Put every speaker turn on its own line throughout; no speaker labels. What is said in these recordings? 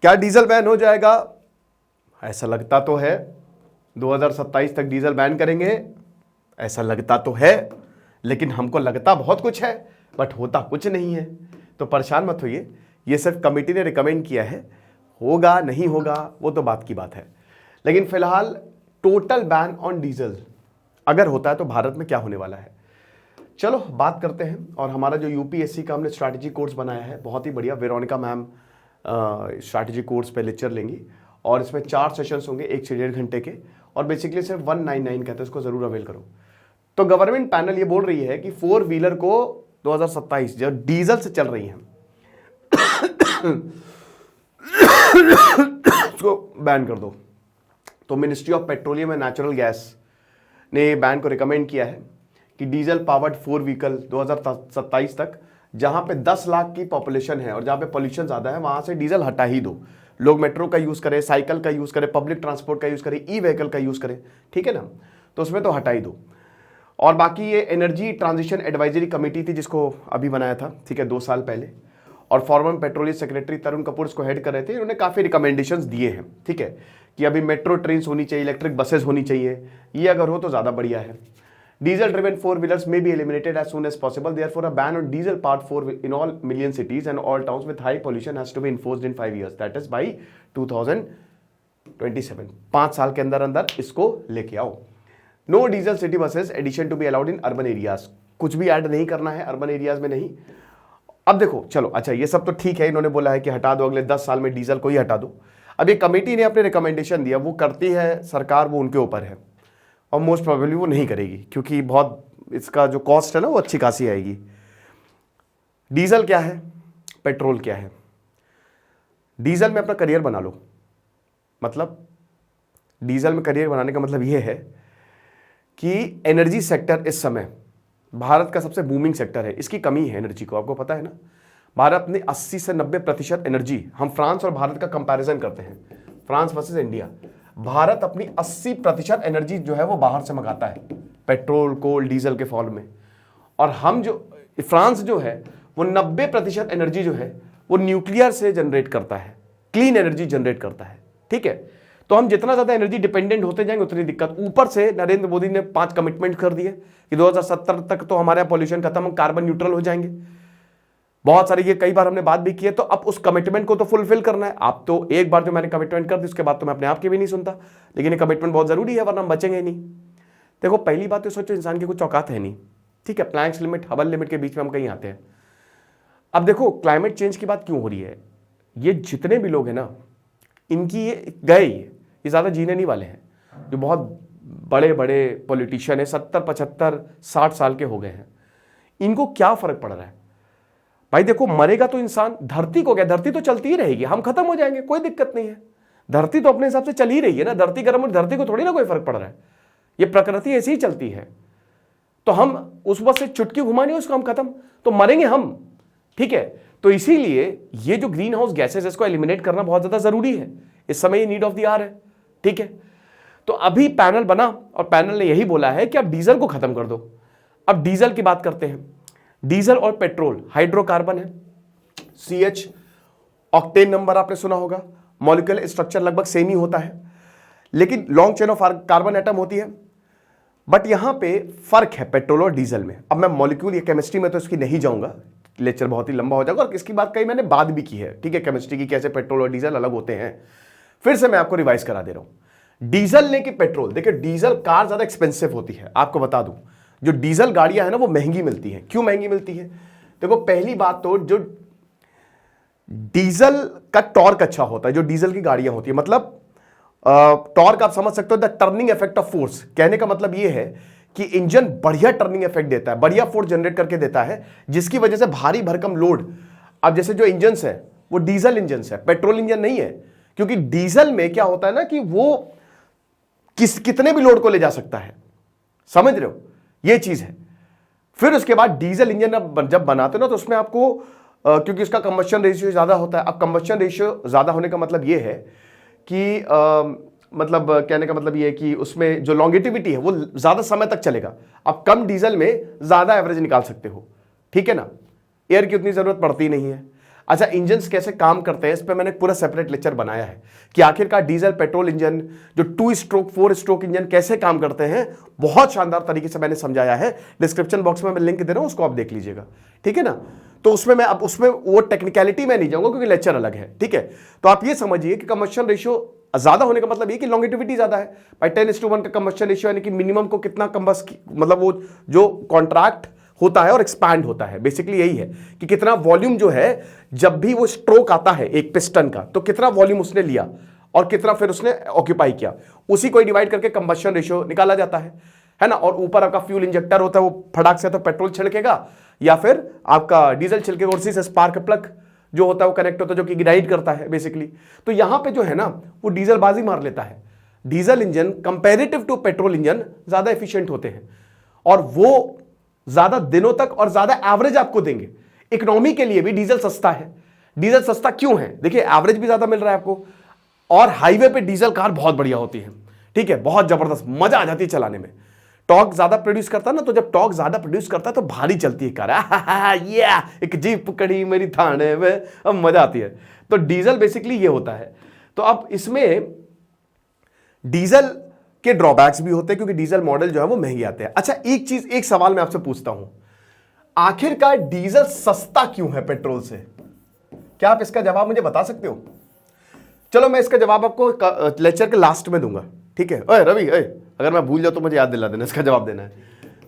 क्या diesel ban हो जाएगा? ऐसा लगता तो है। 2027 तक डीजल बैन करेंगे, ऐसा लगता तो है, लेकिन हमको लगता बहुत कुछ है बट होता कुछ नहीं है। तो परेशान मत होइए, ये सिर्फ कमेटी ने रिकमेंड किया है, होगा नहीं होगा वो तो बात की बात है। लेकिन फिलहाल टोटल बैन ऑन डीजल अगर होता है तो भारत में क्या होने वाला है, चलो बात करते हैं। और हमारा जो यूपीएससी का हमने स्ट्रैटेजी कोर्स बनाया है, बहुत ही बढ़िया, वेरोनिका मैम स्ट्रैटेजी कोर्स पे लेक्चर लेंगी और इसमें 4 सेशंस होंगे 1 से 1.5 घंटे के, और बेसिकली सिर्फ 199 कहते हैं, उसको जरूर अवेल करो। तो गवर्नमेंट पैनल ये बोल रही है कि 4 व्हीलर को 2027 जो डीजल से चल रही हैं उसको बैन कर दो। तो ministry of petroleum and natural gas ने बैन को रिकमेंड किया है कि डीजल पावर्ड 4 व्हीकल 2027 तक, जहां पे 10 लाख की पॉपुलेशन है और जहां पे पॉल्यूशन ज्यादा है, वहां से डीजल हटा ही दो। लोग मेट्रो का यूज करें, साइकिल का यूज करें, पब्लिक ट्रांसपोर्ट का यूज करें, ई व्हीकल का यूज करें, ठीक है ना, तो उसमें तो हटा ही दो। और बाकी ये एनर्जी ट्रांजिशन एडवाइजरी कमेटी थी जिसको अभी बनाया था, ठीक है, 2 साल पहले, और farmer petroleum secretary Tarun Kapoor इसको हेड कर रहे थे। उन्होंने काफी रिकमेंडेशंस दिए हैं, ठीक है, कि अभी मेट्रो ट्रेन होनी चाहिए, इलेक्ट्रिक बसेस होनी चाहिए, ये अगर हो तो ज्यादा बढ़िया है। Diesel driven 4 wheelers may be eliminated as soon as possible. Therefore, a ban on diesel powered 4 in all million cities and all towns with high pollution has to be enforced in 5 years. That is by 2027. 5 साल के अंदर अंदर इसको लेके आओ। No diesel city buses addition to be allowed in urban areas. कुछ भी add नहीं करना है अर्बन एरियाज में, नहीं। अब देखो, चलो अच्छा, ये सब तो ठीक है, इन्होंने बोला है कि हटा दो, अगले 10 साल में डीजल को ही हटा दो। अब ये कमेटी ने अपने रिकमेंडेशन दिया, वो करती है सरकार, वो उनके ऊपर है, और मोस्ट प्रोबेबली वो नहीं करेगी क्योंकि बहुत इसका जो कॉस्ट है ना वो अच्छी खासी आएगी। डीजल क्या है, पेट्रोल क्या है? डीजल में अपना करियर बना लो, मतलब डीजल में करियर बनाने का मतलब ये है कि एनर्जी सेक्टर इस समय भारत का सबसे बूमिंग सेक्टर है, इसकी कमी है एनर्जी को, आपको पता है ना। भारत ने 80 से 90% एनर्जी, हम फ्रांस और भारत का कंपैरिजन करते हैं, फ्रांस वर्सेस इंडिया, भारत अपनी 80% एनर्जी जो है वो बाहर से मंगाता है, पेट्रोल, कोल, डीजल के फॉर्म में, और हम जो फ्रांस जो है वो 90% एनर्जी जो है वो न्यूक्लियर से जनरेट करता है, क्लीन एनर्जी जनरेट करता है, ठीक है। तो हम जितना ज्यादा एनर्जी डिपेंडेंट होते जाएंगे उतनी दिक्कत। ऊपर से नरेंद्र मोदी ने 5 कमिटमेंट कर दिए कि 2070 तक तो हमारा पॉल्यूशन खत्म, हम कार्बन न्यूट्रल हो जाएंगे। बहुत सारे, ये कई बार हमने बात भी की है, तो अब उस कमिटमेंट को तो फुलफिल करना है। आप तो एक बार जो मैंने कमिटमेंट कर दी उसके बाद तो मैं अपने आप की भी नहीं सुनता, लेकिन ये कमिटमेंट बहुत जरूरी है वरना हम बचेंगे नहीं। देखो, पहली बात तो सोचो, इंसान की कुछ औकात है नहीं, ठीक है, प्लैंक्स लिमिट, हबल लिमिट के बीच में हम कहीं आते हैं। अब देखो, क्लाइमेट चेंज की बात क्यों हो रही है, ये जितने भी लोग हैं ना, इनकी ये गए, ये ज्यादा जीने नहीं वाले हैं। जो बहुत बड़े बड़े पॉलिटिशियन है, 70, 75, 60 साल के हो गए हैं, इनको क्या फर्क पड़ रहा है भाई? देखो, मरेगा तो इंसान, धरती को क्या, धरती तो चलती ही रहेगी, हम खत्म हो जाएंगे, कोई दिक्कत नहीं है। धरती तो अपने हिसाब से चल ही रही है ना, धरती गर्म और धरती को थोड़ी ना कोई फर्क पड़ रहा है, ये प्रकृति ऐसी ही चलती है। तो हम उस वक्त से चुटकी घुमानी है उसको, हम खत्म, तो मरेंगे हम, ठीक है। तो इसीलिए ये जो ग्रीन हाउस गैसेस, इसको एलिमिनेट करना बहुत ज्यादा जरूरी है, इस समय ये नीड ऑफ द आवर है, ठीक है। तो अभी पैनल बना और पैनल ने यही बोला है कि अब डीजल को खत्म कर दो। अब डीजल की बात करते हैं। डीजल और पेट्रोल हाइड्रोकार्बन है, CH, ऑक्टेन नंबर आपने सुना होगा, मॉलिक्यूलर स्ट्रक्चर लगभग सेम ही होता है, लेकिन long chain of carbon atom होती है। बट यहां पे फर्क है पेट्रोल और डीजल में। अब मैं मॉलिक्यूल या केमिस्ट्री में तो इसकी नहीं जाऊंगा, लेक्चर बहुत ही लंबा हो जाएगा, और इसकी बात कई मैंने बात भी की है, ठीक है, केमिस्ट्री की, कैसे पेट्रोल और डीजल अलग होते हैं। फिर से मैं आपको रिवाइज करा दे रहा हूं, डीजल ने कि पेट्रोल। देखिए, डीजल कार ज्यादा एक्सपेंसिव होती है, आपको बता दूं, जो डीजल गाड़ियां है ना वो महंगी मिलती हैं। क्यों महंगी मिलती है? देखो, पहली बात तो जो डीजल का टॉर्क अच्छा होता है, जो डीजल की गाड़ियां होती है, मतलब टॉर्क आप समझ सकते हो, the turning effect of force. कहने का मतलब यह है कि इंजन बढ़िया टर्निंग इफेक्ट देता है, बढ़िया फोर्स जनरेट करके देता है, जिसकी वजह से भारी भरकम लोड, अब जैसे जो इंजन है वो डीजल इंजन है, पेट्रोल इंजन नहीं है। क्योंकि डीजल में क्या होता है ना कि वो कितने भी लोड को ले जा सकता है, समझ रहे हो, ये चीज है। फिर उसके बाद डीजल इंजन जब बनाते हो ना तो उसमें आपको क्योंकि उसका कंबस्शन रेशियो ज्यादा होता है। अब कंबस्शन रेशियो ज्यादा होने का मतलब ये है कि मतलब कहने का मतलब ये है कि उसमें जो लॉन्गेटिविटी है वो ज्यादा समय तक चलेगा। अब कम डीजल में ज्यादा एवरेज निकाल सकते हो, ठीक है ना, एयर की उतनी जरूरत पड़ती नहीं है। अच्छा, इंजन्स कैसे काम करते हैं इस पे मैंने पूरा सेपरेट लेक्चर बनाया है कि आखिरकार डीजल पेट्रोल इंजन, जो 2 स्ट्रोक 4 स्ट्रोक इंजन कैसे काम करते हैं, बहुत शानदार तरीके से मैंने समझाया है। डिस्क्रिप्शन बॉक्स में मैं लिंक दे रहा हूं, उसको आप देख लीजिएगा, ठीक है ना। तो उसमें मैं अब उसमें वो टेक्निकलिटी में नहीं जाऊंगा क्योंकि लेक्चर अलग है, ठीक है। तो आप ये समझिए कि कंबशन रेशियो ज्यादा होने का मतलब ये कि लॉन्गेटिविटी ज्यादा है। भाई 10:1 का कंबशन रेशियो यानी कि मिनिमम को कितना मतलब वो जो कॉन्ट्रैक्ट होता है और एक्सपैंड होता है, बेसिकली यही है कि कितना वॉल्यूम जो है, जब भी वो स्ट्रोक आता है एक पिस्टन का, तो कितना वॉल्यूम उसने लिया और कितना फिर उसने ऑक्यूपाई किया, उसी को डिवाइड करके कंबशन रेशियो निकाला जाता है ना। और ऊपर आपका फ्यूल इंजेक्टर होता है, वो फटाक से तो पेट्रोल छिड़केगा या फिर आपका डीजल छिड़केगा, और उसी से स्पार्क प्लग जो होता है वो कनेक्ट होता है, जो कि इग्नाइट करता है बेसिकली। तो यहां पे जो है ना वो डीजल बाजी मार लेता है। Diesel engine comparative to petrol engine ज्यादा एफिशिएंट होते हैं और वो ज्यादा दिनों तक और ज्यादा एवरेज आपको देंगे। इकोनॉमी के लिए भी डीजल सस्ता है। डीजल सस्ता क्यों है? देखिए, एवरेज भी ज्यादा मिल रहा है आपको, और हाईवे पे डीजल कार बहुत बढ़िया होती है, ठीक है, बहुत जबरदस्त, मजा आ जाती है चलाने में। टॉर्क ज्यादा प्रोड्यूस करता है ना, तो जब टॉर्क ज्यादा प्रोड्यूस करता है तो भारी चलती है कार। ये एक जीप कड़ी मेरी थाने में, अब मजा आती है। तो डीजल बेसिकली ये होता है। तो अब इसमें डीजल के ड्रॉबैक्स भी होते हैं क्योंकि डीजल मॉडल जो है वो महंगे आते हैं। अच्छा, एक चीज, एक सवाल मैं आपसे पूछता हूं, आखिरकार डीजल सस्ता क्यों है पेट्रोल से? क्या आप इसका जवाब मुझे बता सकते हो? चलो मैं इसका जवाब आपको लेक्चर के लास्ट में दूंगा, ठीक है। ओए रवि, अगर मैं भूल जाऊं तो मुझे याद दिला देना, इसका जवाब देना है।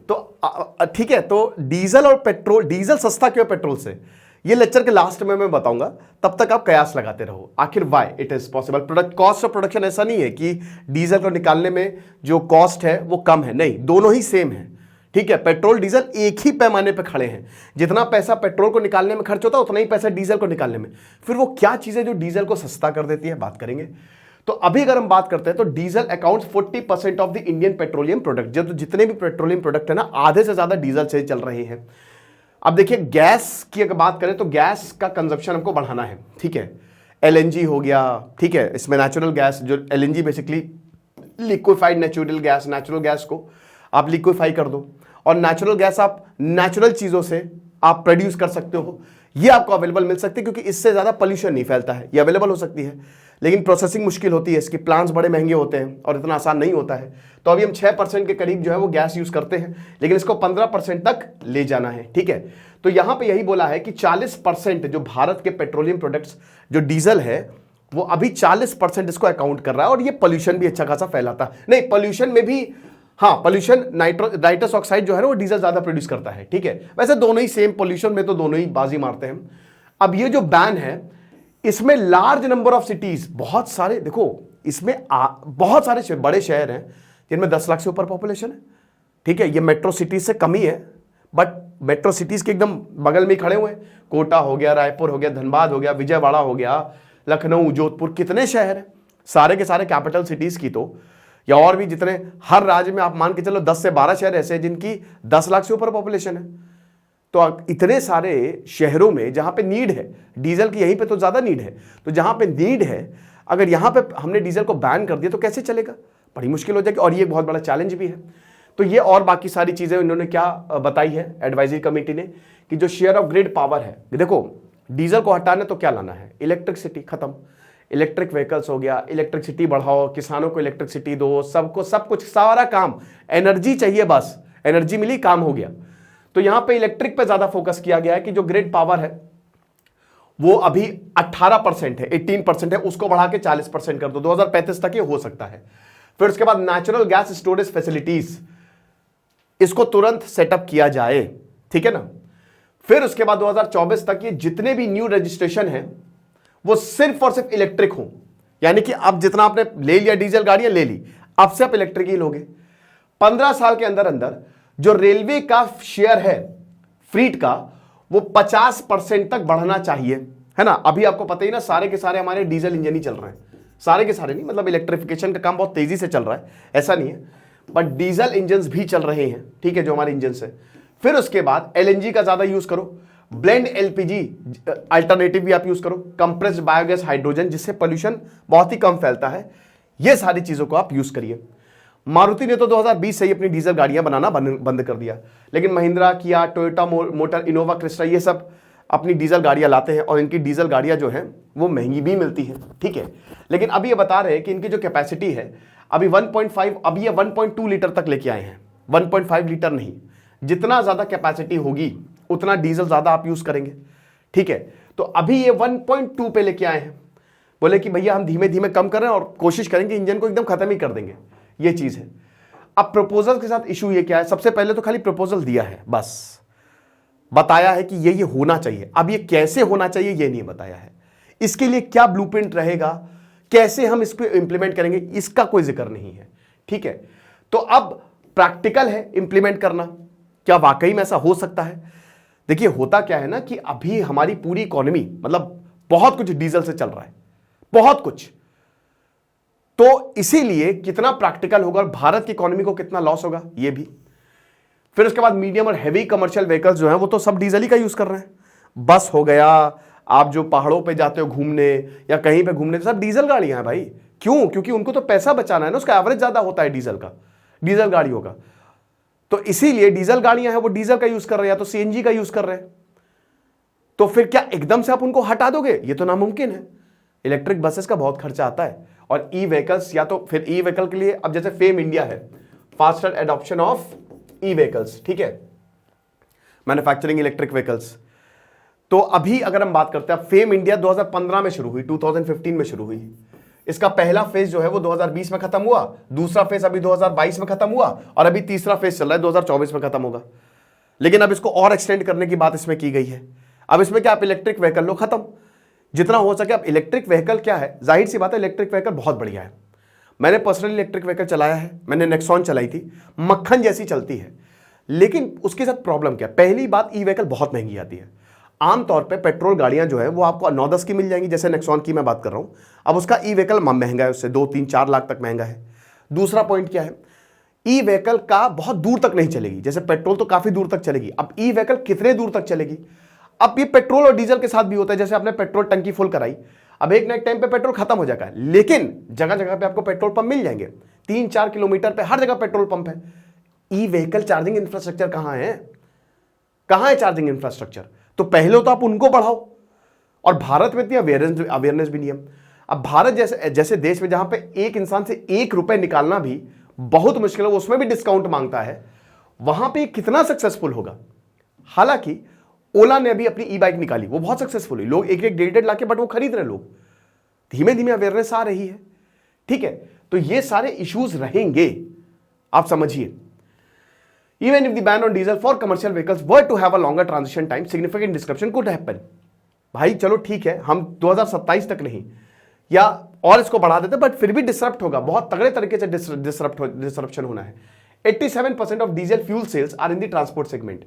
तो ठीक है, तो डीजल और पेट्रोल, डीजल सस्ता क्यों है पेट्रोल से, ये लेक्चर के लास्ट में मैं बताऊंगा। तब तक आप कयास लगाते रहो, आखिर why it is possible. Product cost of production ऐसा नहीं है कि डीजल को निकालने में जो कॉस्ट है वो कम है, नहीं, दोनों ही सेम है, ठीक है। पेट्रोल डीजल एक ही पैमाने पे खड़े हैं। जितना पैसा पेट्रोल को निकालने में खर्च होता है उतना ही पैसा डीजल को निकालने में। फिर वो क्या चीज है जो डीजल को सस्ता कर देती है, बात करेंगे। तो अभी अगर हम बात करते हैं तो diesel accounts 40% of the Indian petroleum product. जो जितने भी पेट्रोलियम प्रोडक्ट है ना, आधे से ज्यादा डीजल से चल रहे हैं। अब देखिए, गैस की अगर बात करें तो गैस का कंजप्शन हमको बढ़ाना है, ठीक है। एलएनजी हो गया, ठीक है, इसमें नेचुरल गैस, जो LNG basically liquefied natural gas, natural gas को आप लिक्विफाई कर दो और नेचुरल गैस आप नेचुरल चीजों से आप प्रोड्यूस कर सकते हो। ये आपको अवेलेबल मिल सकती है क्योंकि इससे ज्यादा पोल्यूशन नहीं फैलता है। ये अवेलेबल हो सकती है, लेकिन प्रोसेसिंग मुश्किल होती है, इसके प्लांट्स बड़े महंगे होते हैं और इतना आसान नहीं होता है। तो अभी हम 6% के करीब जो है वो गैस यूज करते हैं, लेकिन इसको 15% तक ले जाना है, ठीक है। तो यहां पे यही बोला है कि 40% जो भारत के पेट्रोलियम प्रोडक्ट्स जो डीजल है वो अभी 40% इसको अकाउंट कर रहा है। और ये पोल्यूशन भी अच्छा खासा फैलाता नहीं, पोल्यूशन में भी, हाँ, पोल्यूशन नाइट्रस ऑक्साइड जो है ना वो डीजल ज्यादा प्रोड्यूस करता है, ठीक है। वैसे दोनों ही सेम, पोल्यूशन में तो दोनों ही बाजी मारते हैं। अब ये जो बैन है, इसमें लार्ज नंबर ऑफ सिटीज, बहुत सारे, देखो इसमें बहुत सारे बड़े शहर हैं जिनमें 10 लाख से ऊपर पॉपुलेशन है, ठीक है। ये मेट्रो सिटीज से कम ही है, बट मेट्रो सिटीज के एकदम बगल में ही खड़े हुए हैं। कोटा हो गया, रायपुर हो गया, धनबाद हो गया, विजयवाड़ा हो गया, लखनऊ, जोधपुर, कितने शहर हैं, सारे के सारे कैपिटल सिटीज की तो, या और भी जितने, हर राज्य में आप मान के चलो 10 से 12 शहर ऐसे हैं जिनकी 10 लाख से ऊपर पॉपुलेशन है। तो इतने सारे शहरों में जहां पे नीड है डीजल की, यहीं पे तो ज्यादा नीड है। तो जहां पे नीड है, अगर यहां पे हमने डीजल को बैन कर दिया तो कैसे चलेगा, बड़ी मुश्किल हो जाएगी। और ये बहुत बड़ा चैलेंज भी है। तो ये और बाकी सारी चीजें इन्होंने क्या बताई है एडवाइजरी कमेटी ने, कि जो शेयर ऑफ ग्रिड पावर है, देखो डीजल को हटाना तो क्या लाना है, इलेक्ट्रिसिटी खत्म, इलेक्ट्रिक व्हीकल्स हो गया, इलेक्ट्रिसिटी बढ़ाओ, किसानों को इलेक्ट्रिसिटी दो, सबको सब कुछ, सारा काम, एनर्जी चाहिए, बस एनर्जी मिली, काम हो गया। तो यहां पे इलेक्ट्रिक पे ज्यादा फोकस किया गया है कि जो ग्रिड पावर है वो अभी 18% है, 18% है, उसको बढ़ा के 40% कर दो, 2035 तक ये हो सकता है। फिर उसके बाद नेचुरल गैस स्टोरेज फैसिलिटीज, इसको तुरंत सेटअप किया जाए, ठीक है ना। फिर उसके बाद 2024 तक ये जितने भी न्यू रजिस्ट्रेशन है वो सिर्फ और सिर्फ इलेक्ट्रिक हो, यानी कि अब जितना आपने ले लिया डीजल गाड़ियां ले ली, अब से आप इलेक्ट्रिक ही लोगे। 15 साल के अंदर अंदर जो रेलवे का शेयर है फ्लीट का, वो 50% तक बढ़ना चाहिए, है ना। अभी आपको पता ही ना, सारे के सारे हमारे डीजल इंजन ही चल रहे हैं, सारे के सारे नहीं, मतलब इलेक्ट्रिफिकेशन का काम बहुत तेजी से चल रहा है, ऐसा नहीं है, बट डीजल इंजन भी चल रहे हैं, ठीक है, जो हमारे इंजन है। फिर उसके बाद एलएनजी का ज्यादा यूज करो, ब्लेंड एलपीजी अल्टरनेटिव भी आप यूज करो, कंप्रेस्ड बायोगैस हाइड्रोजन, जिससे पोल्यूशन बहुत ही कम फैलता है। ये सारी चीजों को आप यूज करिए। मारुति ने तो 2020 से ही अपनी डीजल गाड़ियां बनाना बंद कर दिया, लेकिन महिंद्रा, किया, टोयोटा मोटर, इनोवा क्रिस्टा, ये सब अपनी डीजल गाड़ियां लाते हैं और इनकी डीजल गाड़ियां जो हैं वो महंगी भी मिलती हैं, ठीक है। लेकिन अभी ये बता रहे हैं कि इनकी जो कैपेसिटी है अभी 1.5, अभी ये 1.2 लीटर तक लेके आए हैं, 1.5 लीटर नहीं। जितना ज़्यादा कैपेसिटी होगी उतना डीजल ज़्यादा आप यूज़ करेंगे, ठीक है। तो अभी ये 1.2 पे लेके आए हैं, बोले कि भैया हम धीमे धीमे कम कर रहे हैं और कोशिश करेंगे इंजन को एकदम खत्म ही कर देंगे, ये चीज़ है। अब प्रपोजल के साथ इशू ये क्या है, सबसे पहले तो खाली प्रपोजल दिया है, बस बताया है कि ये होना चाहिए। अब ये कैसे होना चाहिए ये नहीं बताया है, इसके लिए क्या ब्लूप्रिंट रहेगा, कैसे हम इसको इंप्लीमेंट करेंगे, इसका कोई जिक्र नहीं है, ठीक है। तो अब प्रैक्टिकल है इंप्लीमेंट करना, क्या वाकई में ऐसा हो सकता है। देखिए होता क्या है ना कि अभी हमारी पूरी इकोनॉमी मतलब बहुत कुछ डीजल से चल रहा है, बहुत कुछ। तो इसीलिए कितना प्रैक्टिकल होगा और भारत की इकोनॉमी को कितना लॉस होगा ये भी। फिर उसके बाद मीडियम और हैवी कमर्शियल व्हीकल्स जो हैं वो तो सब डीजल ही का यूज कर रहे हैं। बस हो गया, आप जो पहाड़ों पे जाते हो घूमने या कहीं पे घूमने, सब डीजल गाड़ियां हैं भाई। क्यों? क्योंकि उनको तो पैसा बचाना है ना, उसका एवरेज ज्यादा होता है डीजल का, डीजल गाड़ियों का। तो इसीलिए डीजल गाड़ियां हैं वो डीजल का यूज कर रहे हैं या तो सीएनजी का यूज कर रहे हैं। तो फिर क्या एकदम से आप उनको हटा दोगे? ये तो नामुमकिन है। इलेक्ट्रिक बसेस का बहुत खर्चा आता है और ई व्हीकल्स, या तो फिर ई व्हीकल के लिए अब जैसे फेम इंडिया है, faster adoption of E vehicles, ठीक है, मैन्युफैक्चरिंग इलेक्ट्रिक व्हीकल्स। तो अभी अगर हम बात करते हैं, फेम इंडिया 2015 में शुरू हुई, 2015 में शुरू हुई। इसका पहला फेज जो है वो 2020 में खत्म हुआ, दूसरा फेज अभी 2022 में खत्म हुआ और अभी तीसरा फेज चल रहा है, 2024 में खत्म होगा। लेकिन अब इसको और एक्सटेंड करने की बात इसमें की गई है। अब इसमें क्या, आप इलेक्ट्रिक व्हीकल लो, खत्म, जितना हो सके। अब इलेक्ट्रिक व्हीकल क्या है, जाहिर सी बात है इलेक्ट्रिक व्हीकल बहुत बढ़िया है। मैंने पर्सनली इलेक्ट्रिक व्हीकल चलाया है, मैंने नेक्सॉन चलाई थी, मक्खन जैसी चलती है। लेकिन उसके साथ प्रॉब्लम क्या, पहली बात ई व्हीकल बहुत महंगी आती है। आमतौर पे पेट्रोल गाड़ियां जो है वो आपको 9-10 की मिल जाएंगी, जैसे नेक्सॉन की मैं बात कर रहा हूं। अब उसका ई व्हीकल महंगा है, उससे 2-3-4 लाख तक महंगा है। दूसरा पॉइंट क्या है, ई व्हीकल का बहुत दूर तक नहीं चलेगी, जैसे पेट्रोल तो काफी दूर तक चलेगी, अब ई व्हीकल कितने दूर तक चलेगी। अब ये पेट्रोल और डीजल के साथ भी होता है, जैसे आपने पेट्रोल टंकी फुल कराई, अब एक ना एक टाइम पे पेट्रोल खत्म हो जाएगा, लेकिन जगह जगह पे आपको पेट्रोल पंप मिल जाएंगे, 3-4 किलोमीटर पे हर जगह पेट्रोल पंप है। ई व्हीकल चार्जिंग इंफ्रास्ट्रक्चर कहां है, कहां है चार्जिंग इंफ्रास्ट्रक्चर? तो पहले तो आप उनको बढ़ाओ। और भारत में इतनी अवेयरनेस भी नहीं है। अब भारत जैसे देश में जहां पे एक इंसान से 1 रुपए निकालना भी बहुत मुश्किल है, उसमें भी डिस्काउंट मांगता है, वहां पे कितना सक्सेसफुल होगा। हालांकि ओला ने अभी अपनी ई बाइक निकाली, वो बहुत सक्सेसफुल हुई, लोग एक 1.5 लाख के, बट वो खरीद रहे लोग, धीमे धीमे अवेयरनेस आ रही है, ठीक है। तो ये सारे इश्यूज रहेंगे, आप समझिए। Even if the ban on diesel for commercial vehicles were to have a longer transition time, significant disruption could happen. भाई चलो ठीक है, हम 2027 तक नहीं या और इसको बढ़ा देते, बट फिर भी डिसरप्ट होगा, बहुत तगड़े तरीके से डिसरप्शन होना है। 87% of diesel fuel sales are in the transport segment.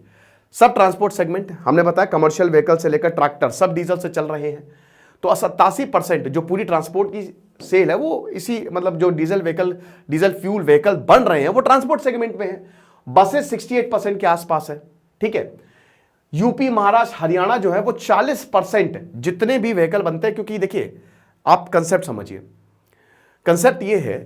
सब ट्रांसपोर्ट सेगमेंट हमने बताया, कमर्शियल व्हीकल से लेकर ट्रैक्टर सब डीजल से चल रहे हैं। तो 87% जो पूरी ट्रांसपोर्ट की सेल है वो इसी मतलब जो डीजल फ्यूल व्हीकल बन रहे हैं वो ट्रांसपोर्ट सेगमेंट में है। बसेस 68% के आसपास है, ठीक है। यूपी, महाराष्ट्र, हरियाणा जो है वो 40% जितने भी व्हीकल बनते हैं। क्योंकि देखिए आप कंसेप्ट समझिए, कंसेप्ट ये है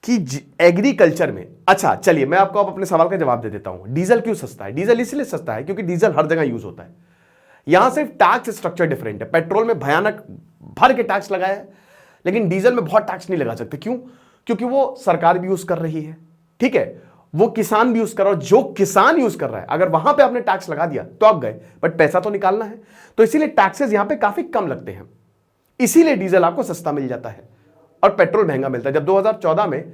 कि एग्रीकल्चर में, अच्छा चलिए मैं आपको अब अपने सवाल का जवाब दे देता हूं। डीजल क्यों सस्ता है? डीजल इसलिए सस्ता है क्योंकि डीजल हर जगह यूज होता है। यहां सिर्फ टैक्स स्ट्रक्चर डिफरेंट है। पेट्रोल में भयानक भर के टैक्स लगाया है, लेकिन डीजल में बहुत टैक्स नहीं लगा सकते। क्यों? क्योंकि वो सरकार भी यूज कर रही है, ठीक है, वो किसान भी यूज कर रहा है। जो किसान यूज कर रहा है, अगर वहां पे आपने टैक्स लगा दिया तो आप गए, बट पैसा तो निकालना है, तो इसीलिए टैक्सेस यहां पे काफी कम लगते हैं। इसीलिए डीजल आपको सस्ता मिल जाता है और पेट्रोल महंगा मिलता है। जब 2014 में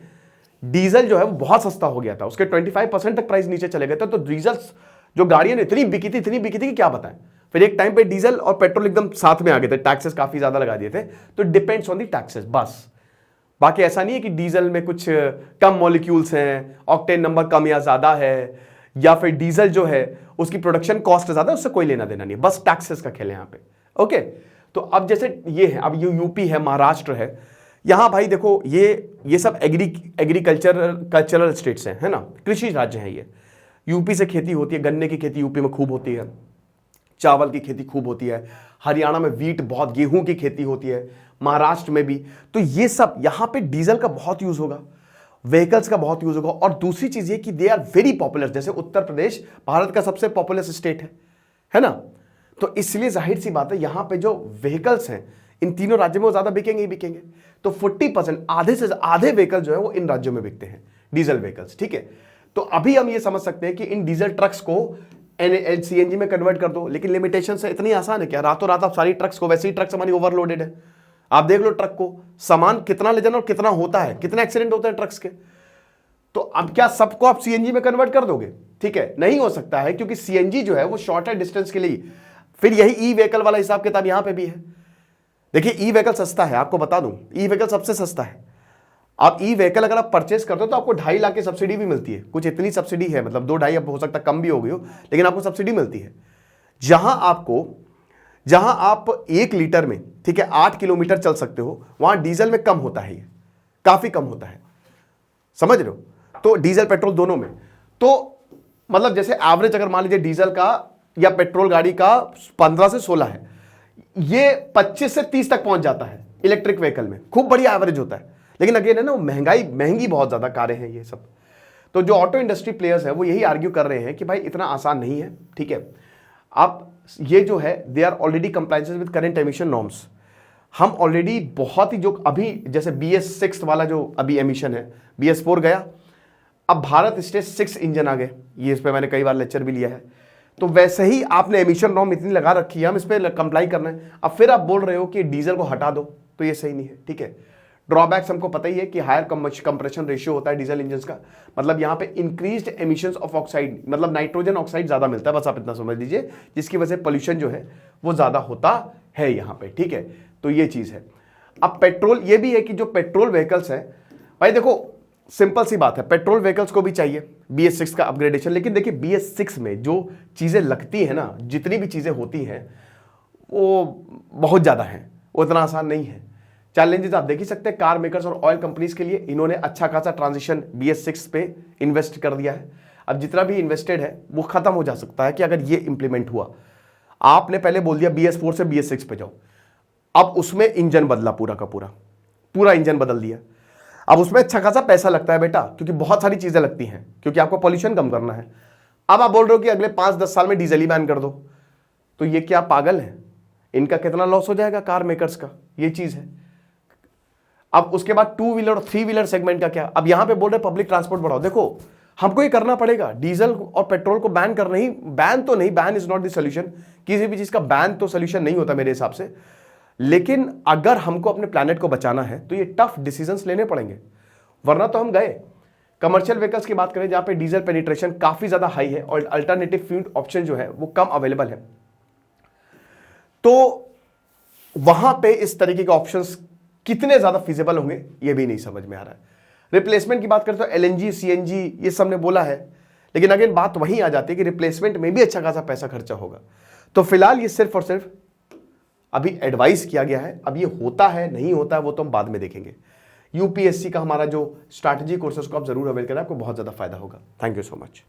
डीजल जो है वो बहुत सस्ता हो गया था, उसके 25% तक प्राइस नीचे चले गए थे, तो डीजल जो गाड़ियां इतनी बिकी थी कि क्या बताएं। फिर एक टाइम पे डीजल और पेट्रोल एकदम साथ में आ गए थे, टैक्सेस काफी ज्यादा लगा दिए थे। तो डिपेंड्स ऑन दी टैक्सेस, बस। बाकी ऐसा नहीं है कि डीजल में कुछ कम मॉलिक्यूल्स हैं, ऑक्टेन नंबर कम या ज्यादा है, या फिर डीजल जो है उसकी प्रोडक्शन कॉस्ट ज्यादा है, उससे कोई लेना देना नहीं है, बस टैक्सेस का खेल है यहाँ पे। ओके, तो अब जैसे ये है, अब ये यूपी है, महाराष्ट्र है, यहां भाई देखो ये सब कल्चरल स्टेट्स हैं, है ना, कृषि राज्य हैं ये। यूपी से खेती होती है, गन्ने की खेती यूपी में खूब होती है, चावल की खेती खूब होती है, हरियाणा में वीट बहुत, गेहूं की खेती होती है, महाराष्ट्र में भी। तो ये सब यहां पे डीजल का बहुत यूज होगा, व्हीकल्स का बहुत यूज होगा। और दूसरी चीज ये कि दे आर वेरी पॉपुलर। जैसे उत्तर प्रदेश भारत का सबसे पॉपुलर स्टेट है ना, तो इसलिए जाहिर सी बात है यहां पे जो व्हीकल्स हैं इन तीनों राज्यों में वो ज्यादा बिकेंगे ही बिकेंगे। तो 40% आधे से आधे व्हीकल जो है वो इन राज्यों में बिकते हैं, डीजल व्हीकल्स, ठीक है। तो अभी हम ये समझ सकते हैं कि इन डीजल ट्रक्स को सीएनजी में कन्वर्ट कर दो, लेकिन लिमिटेशन से इतनी आसान है क्या? रातों रात आप सारी ट्रक्स को, वैसे ही ट्रक्स हमारी ओवरलोडेड है, आप देख लो ट्रक को, सामान कितना ले जाना और कितना होता है, कितने एक्सीडेंट होते हैं ट्रक्स के। तो अब क्या सबको आप सीएनजी में कन्वर्ट कर दोगे? ठीक है, नहीं हो सकता है, क्योंकि सीएनजी जो है वो शॉर्टर डिस्टेंस के लिए। फिर यही ई व्हीकल वाला हिसाब किताब यहां पे भी है। देखिए ई व्हीकल सस्ता है, आपको बता दूं, ई व्हीकल सबसे सस्ता है। आप ई व्हीकल अगर आप परचेस करते हो तो आपको 2.5 लाख की सब्सिडी भी मिलती है, कुछ इतनी सब्सिडी है, मतलब 2-2.5, अब हो सकता कम भी हो गई हो, लेकिन आपको सब्सिडी मिलती है। जहां आप 1 लीटर में, ठीक है, 8 किलोमीटर चल सकते हो, वहां डीजल में कम होता है, ये काफी कम होता है, समझ रहे हो? तो डीजल पेट्रोल दोनों में, तो मतलब जैसे एवरेज अगर मान लीजिए डीजल का या पेट्रोल गाड़ी का 15 से 16 है, ये 25 से 30 तक पहुंच जाता है इलेक्ट्रिक व्हीकल में, खूब बढ़िया एवरेज होता है। लेकिन अगेन है ना, महंगी बहुत ज्यादा कारें हैं ये सब। तो जो ऑटो इंडस्ट्री प्लेयर्स है वो यही आर्ग्यू कर रहे हैं कि भाई इतना आसान नहीं है, ठीक है। आप ये जो है they are already compliances with current emission norms. हम ऑलरेडी बहुत ही, जो अभी जैसे BS6 वाला जो अभी एमिशन है, BS4 गया, अब भारत स्टेज 6 इंजन आ गए, ये इस पे मैंने कई बार लेक्चर भी लिया है। तो वैसे ही आपने एमिशन नॉर्म इतनी लगा रखी है, हम इस पे कंप्लाई करना है, अब फिर आप बोल रहे हो कि डीजल को हटा दो, तो ये सही नहीं है, ठीक है। ड्रॉबैक्स हमको पता ही है कि हायर कंप्रेशन रेशियो होता है डीजल इंजन का, मतलब यहाँ पे इंक्रीज्ड एमिशंस ऑफ ऑक्साइड, मतलब नाइट्रोजन ऑक्साइड ज्यादा मिलता है, बस आप इतना समझ लीजिए, जिसकी वजह से पोल्यूशन जो है वो ज्यादा होता है यहाँ पे, ठीक है। तो ये चीज है। अब पेट्रोल, ये भी है कि जो पेट्रोल व्हीकल्स है, भाई देखो सिंपल सी बात है, पेट्रोल व्हीकल्स को भी चाहिए BS6 का अपग्रेडेशन, लेकिन देखिए BS6 में जो चीजें लगती है ना, जितनी भी चीजें होती हैं वो बहुत ज्यादा हैं, वो इतना आसान नहीं है। चैलेंजेस आप देख ही सकते हैं कार मेकर्स और ऑयल कंपनीज के लिए, इन्होंने अच्छा खासा ट्रांजिशन BS6 पे इन्वेस्ट कर दिया है। अब जितना भी इन्वेस्टेड है वो खत्म हो जा सकता है कि अगर ये इंप्लीमेंट हुआ। आपने पहले बोल दिया BS4 से BS6 पे जाओ, अब उसमें इंजन बदला, पूरा का पूरा इंजन बदल दिया। अब उसमें अच्छा खासा पैसा लगता है बेटा, क्योंकि बहुत सारी चीजें लगती हैं, क्योंकि आपको पॉल्यूशन कम करना है। अब आप बोल रहे हो कि अगले 5-10 साल में डीजल ही बैन कर दो, तो ये क्या पागल है? इनका कितना लॉस हो जाएगा कार मेकर्स का, ये चीज है। अब उसके बाद 2 व्हीलर और 3 व्हीलर सेगमेंट का क्या? अब यहां पे बोल रहे पब्लिक ट्रांसपोर्ट बढ़ाओ, देखो हमको ये करना पड़ेगा, डीजल और पेट्रोल को बैन करना ही, बैन तो नहीं, ban is not the solution, किसी भी चीज का बैन तो सोल्यूशन नहीं होता मेरे हिसाब से। लेकिन अगर हमको अपने प्लैनेट को बचाना है तो ये टफ डिसीजंस लेने पड़ेंगे, वरना तो हम गए। कमर्शियल व्हीकल्स की बात करें जहां पे डीजल पेनिट्रेशन काफी ज्यादा हाई है और अल्टरनेटिव फ्यूल ऑप्शन जो है वो कम अवेलेबल है, तो वहां पे इस तरीके के ऑप्शंस कितने ज्यादा फिजिबल होंगे ये भी नहीं समझ में आ रहा है। रिप्लेसमेंट की बात करें तो LNG CNG ये सब ने बोला है, लेकिन अगेन बात वहीं आ जाती है कि रिप्लेसमेंट में भी अच्छा खासा पैसा खर्चा होगा। तो फिलहाल ये सिर्फ और सिर्फ अभी एडवाइस किया गया है, अब ये होता है नहीं होता है वो तो हम बाद में देखेंगे। UPSC का हमारा जो स्ट्रैटेजी कोर्सेज को आप जरूर अवेल करें, आपको बहुत ज्यादा फायदा होगा। Thank you so much.